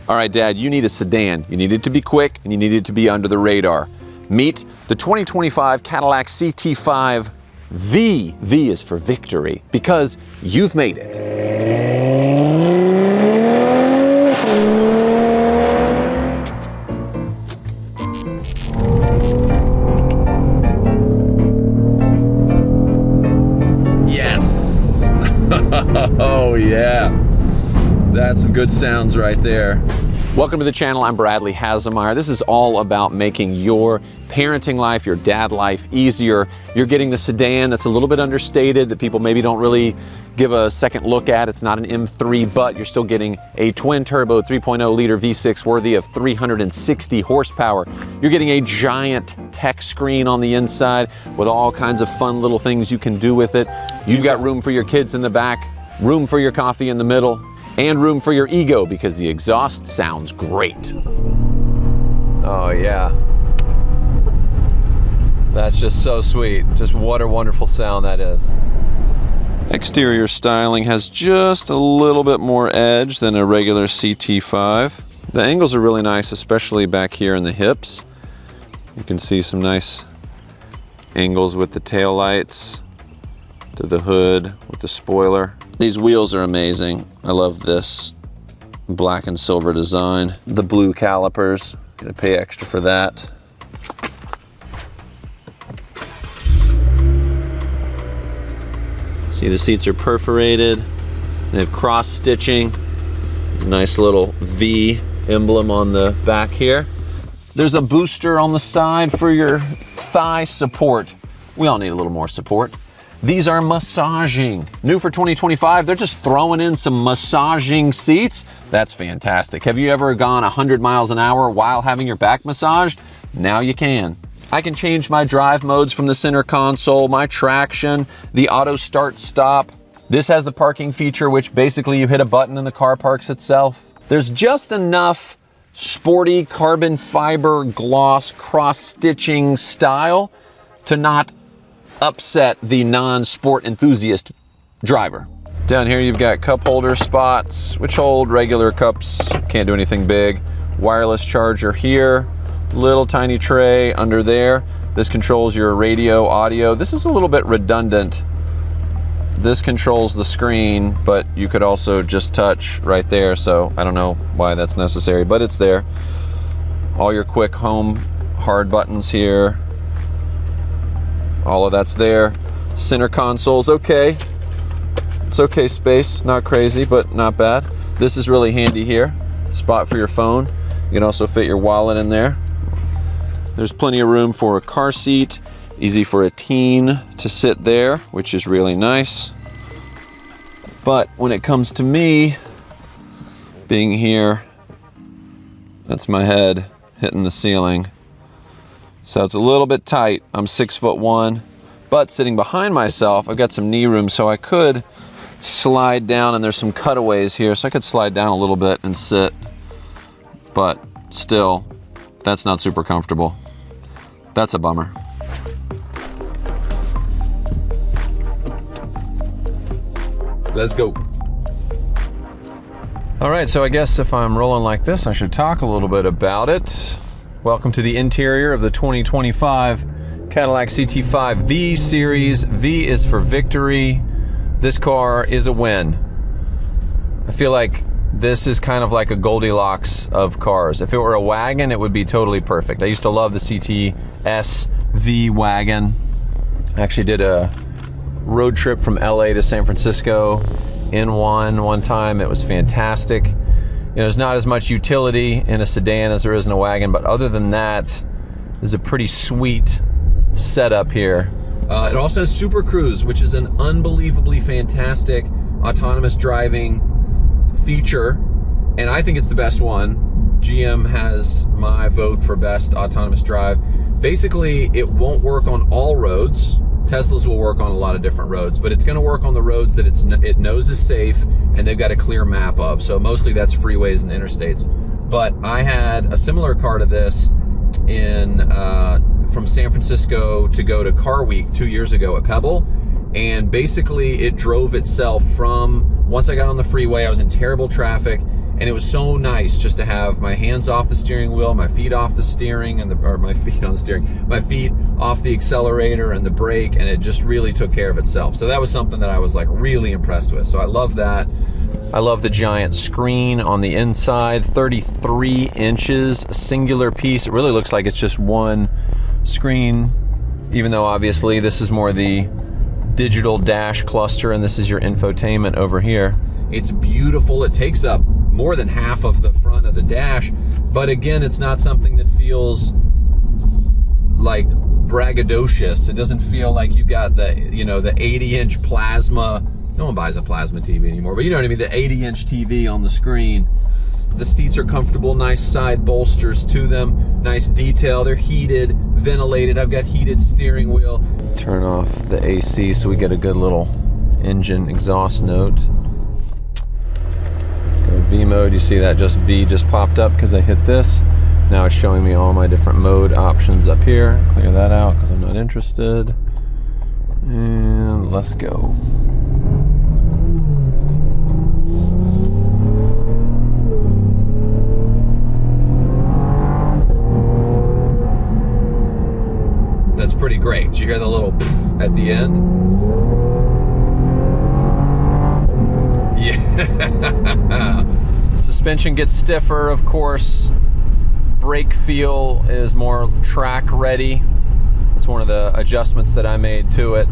All right, Dad, you need a sedan. You need it to be quick and you need it to be under the radar. Meet the 2025 Cadillac CT5-V. V is for victory, because you've made it. Yes! Oh yeah. That's some good sounds right there. Welcome to the channel. I'm Bradley Hasemeyer. This is all about making your parenting life, your dad life easier. You're getting the sedan that's a little bit understated, that people maybe don't really give a second look at. It's not an M3, but you're still getting a twin turbo 3.0 liter V6 worthy of 360 horsepower. You're getting a giant tech screen on the inside with all kinds of fun little things you can do with it. You've got room for your kids in the back, room for your coffee in the middle, and room for your ego because the exhaust sounds great. Oh yeah. That's just so sweet. Just what a wonderful sound that is. Exterior styling has just a little bit more edge than a regular CT5. The angles are really nice, especially back here in the hips. You can see some nice angles with the tail lights, to the hood, with the spoiler. These wheels are amazing. I love this black and silver design. The blue calipers, gonna pay extra for that. See, the seats are perforated. They have cross stitching. Nice little V emblem on the back here. There's a booster on the side for your thigh support. We all need a little more support. These are massaging. New for 2025, they're just throwing in some massaging seats. That's fantastic. Have you ever gone 100 miles an hour while having your back massaged? Now you can. I can change my drive modes from the center console, my traction, the auto start stop. This has the parking feature, which basically you hit a button and the car parks itself. There's just enough sporty carbon fiber gloss cross-stitching style to not upset the non-sport enthusiast driver. Down here you've got cup holder spots, which hold regular cups, can't do anything big. Wireless charger here, little tiny tray under there. This controls your radio, audio. This is a little bit redundant. This controls the screen, but you could also just touch right there, so I don't know why that's necessary, but it's there. All your quick home hard buttons here. All of that's there. Center console's okay. It's okay space, not crazy, but not bad. This is really handy here. Spot for your phone. You can also fit your wallet in there. There's plenty of room for a car seat. Easy for a teen to sit there, which is really nice. But when it comes to me being here, that's my head hitting the ceiling. So it's a little bit tight. I'm 6'1", but sitting behind myself, I've got some knee room, so I could slide down, and there's some cutaways here, so I could slide down a little bit and sit, but still, that's not super comfortable. That's a bummer. Let's go. All right, so I guess if I'm rolling like this, I should talk a little bit about it. Welcome to the interior of the 2025 Cadillac CT5-V series. V is for victory. This car is a win. I feel like this is kind of like a Goldilocks of cars. If it were a wagon, it would be totally perfect. I used to love the CT5-V wagon. I actually did a road trip from LA to San Francisco in one time. It was fantastic. You know, there's not as much utility in a sedan as there is in a wagon, but other than that, there's a pretty sweet setup here. It also has Super Cruise, which is an unbelievably fantastic autonomous driving feature, and I think it's the best one. GM has my vote for best autonomous drive. Basically, it won't work on all roads. Teslas will work on a lot of different roads, but it's going to work on the roads that it knows is safe and they've got a clear map of. So mostly that's freeways and interstates. But I had a similar car to this from San Francisco to go to Car Week 2 years ago at Pebble, and basically it drove itself from, once I got on the freeway, I was in terrible traffic, And it was so nice just to have my hands off the steering wheel, my feet off the steering, or my feet on the steering, my feet off the accelerator and the brake, and it just really took care of itself. So that was something that I was like really impressed with. So I love that. I love the giant screen on the inside, 33 inches, a singular piece. It really looks like it's just one screen, even though obviously this is more the digital dash cluster and this is your infotainment over here. It's beautiful. It takes up more than half of the front of the dash, but again, it's not something that feels like braggadocious. It doesn't feel like you got the, you know, the 80-inch plasma. No one buys a plasma TV anymore, but you know what I mean, the 80-inch TV on the screen. The seats are comfortable, nice side bolsters to them, nice detail. They're heated, ventilated. I've got heated steering wheel. Turn off the AC so we get a good little engine exhaust note. Go V mode, you see that just V just popped up because I hit this. Now it's showing me all my different mode options up here. Clear that out because I'm not interested. And let's go. That's pretty great. Did you hear the little poof at the end? Yeah. Suspension gets stiffer, of course. Brake feel is more track ready. That's one of the adjustments that I made to it.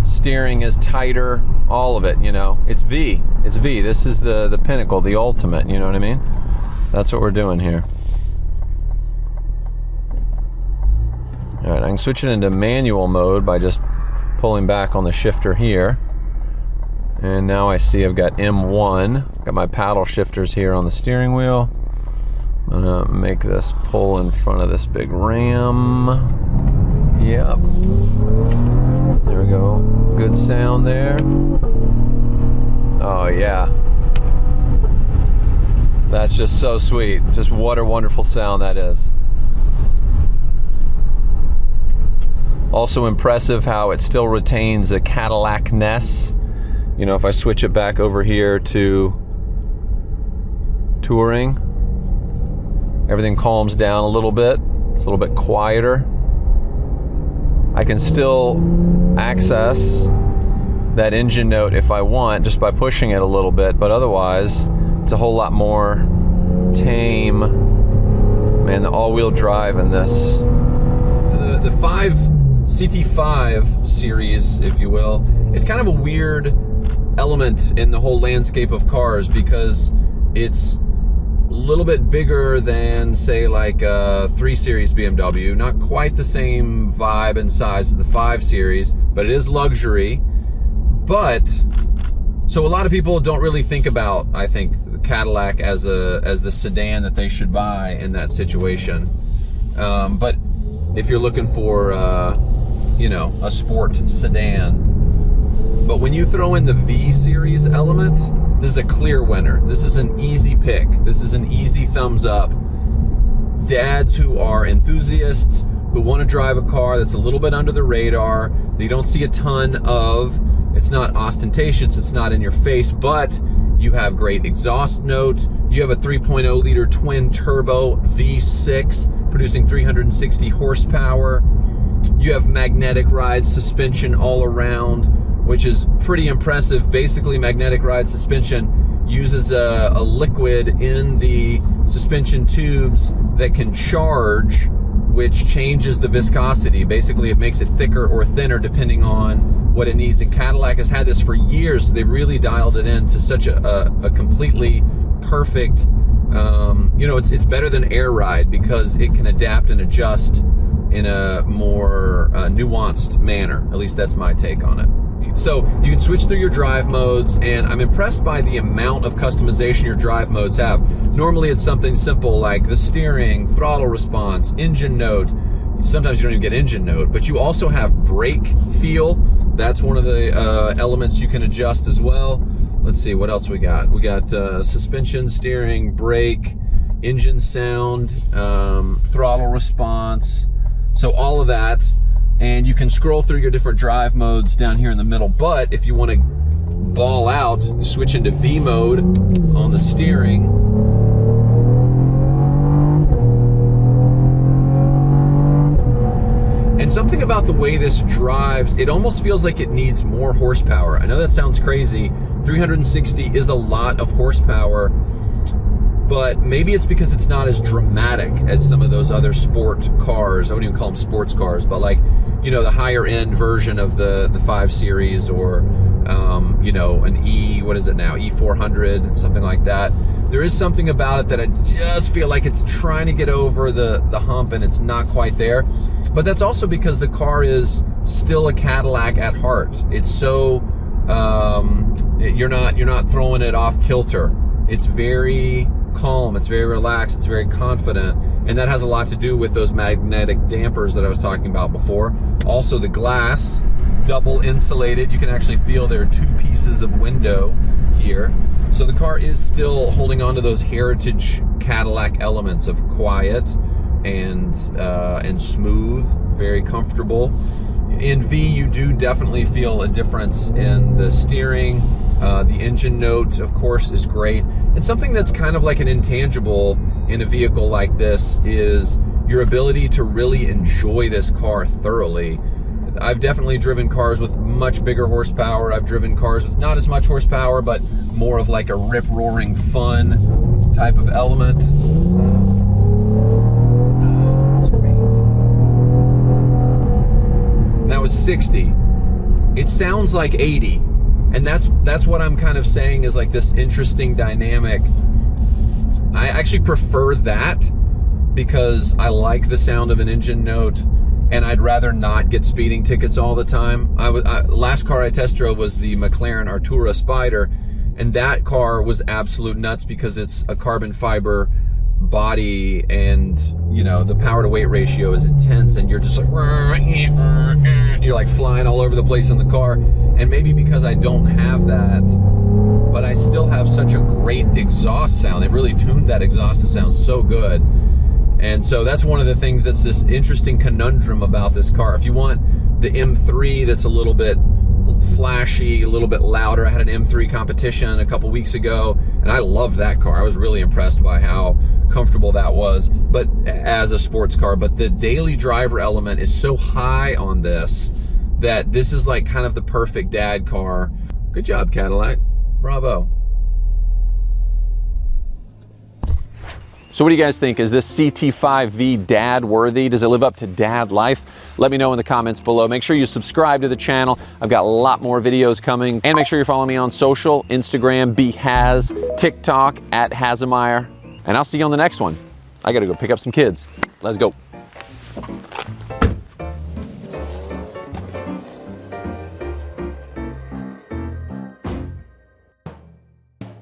Steering is tighter, all of it, you know. It's V. It's V. This is the pinnacle, the ultimate, you know what I mean? That's what we're doing here. All right, I can switch it into manual mode by just pulling back on the shifter here. And now I see I've got M1. Got my paddle shifters here on the steering wheel. I'm gonna make this pull in front of this big ram. Yep. There we go. Good sound there. Oh yeah. That's just so sweet. Just what a wonderful sound that is. Also impressive how it still retains the Cadillac-ness. You know, if I switch it back over here to touring, everything calms down a little bit. It's a little bit quieter. I can still access that engine note if I want, just by pushing it a little bit, but otherwise, it's a whole lot more tame. Man, the all-wheel drive in this. The CT5 series, if you will, is kind of a weird element in the whole landscape of cars because it's a little bit bigger than, say, like a 3 Series BMW. Not quite the same vibe and size as the 5 Series, but it is luxury. But, so a lot of people don't really think about, I think, Cadillac as the sedan that they should buy in that situation. But if you're looking for, you know, a sport sedan. But when you throw in the V Series element, this is a clear winner. This is an easy pick. This is an easy thumbs up. Dads who are enthusiasts, who want to drive a car that's a little bit under the radar, that you don't see a ton of. It's not ostentatious, it's not in your face, but you have great exhaust note. You have a 3.0 liter twin turbo V6 producing 360 horsepower. You have magnetic ride suspension all around, which is pretty impressive. Basically, magnetic ride suspension uses a liquid in the suspension tubes that can charge, which changes the viscosity. Basically, it makes it thicker or thinner depending on what it needs. And Cadillac has had this for years, so they've really dialed it into such a completely perfect, you know, it's better than air ride because it can adapt and adjust in a more nuanced manner. At least that's my take on it. So you can switch through your drive modes, and I'm impressed by the amount of customization your drive modes have. Normally it's something simple like the steering, throttle response, engine note. Sometimes you don't even get engine note, but you also have brake feel. That's one of the elements you can adjust as well. Let's see, what else we got? We got suspension, steering, brake, engine sound, throttle response. So all of that. And you can scroll through your different drive modes down here in the middle. But if you want to ball out. You switch into V mode on the steering. And something about the way this drives, it almost feels like it needs more horsepower. I know that sounds crazy. 360 is a lot of horsepower, but maybe it's because it's not as dramatic as some of those other sport cars. I wouldn't even call them sports cars, but like, you know, the higher end version of the 5 Series or, you know, an what is it now? E400, something like that. There is something about it that I just feel like it's trying to get over the hump and it's not quite there. But that's also because the car is still a Cadillac at heart. It's so, you're not throwing it off kilter. It's very calm, it's very relaxed, it's very confident, and that has a lot to do with those magnetic dampers that I was talking about before. Also the glass, double insulated. You can actually feel there are 2 pieces of window here. So the car is still holding on to those heritage Cadillac elements of quiet and smooth, very comfortable. In V, you do definitely feel a difference in the steering. The engine note, of course, is great. And something that's kind of like an intangible in a vehicle like this is your ability to really enjoy this car thoroughly. I've definitely driven cars with much bigger horsepower. I've driven cars with not as much horsepower, but more of like a rip-roaring fun type of element. That's great. And that was 60. It sounds like 80. And that's what I'm kind of saying is like this interesting dynamic. I actually prefer that because I like the sound of an engine note, and I'd rather not get speeding tickets all the time. Last car I test drove was the McLaren Artura Spider, and that car was absolute nuts because it's a carbon fiber body, and you know the power to weight ratio is intense, and you're just like you're like flying all over the place in the car. And maybe because I don't have that, but I still have such a great exhaust sound. They've really tuned that exhaust to sound so good. And so that's one of the things that's this interesting conundrum about this car. If you want the M3 that's a little bit flashy, a little bit louder. I had an M3 competition a couple weeks ago, and I loved that car. I was really impressed by how comfortable that was, but as a sports car. But the daily driver element is so high on this that this is like kind of the perfect dad car. Good job, Cadillac. Bravo. So what do you guys think? Is this CT5-V dad worthy? Does it live up to dad life? Let me know in the comments below. Make sure you subscribe to the channel. I've got a lot more videos coming. And make sure you're following me on social, Instagram, BHaz, TikTok, @Hazemeyer. And I'll see you on the next one. I gotta go pick up some kids. Let's go.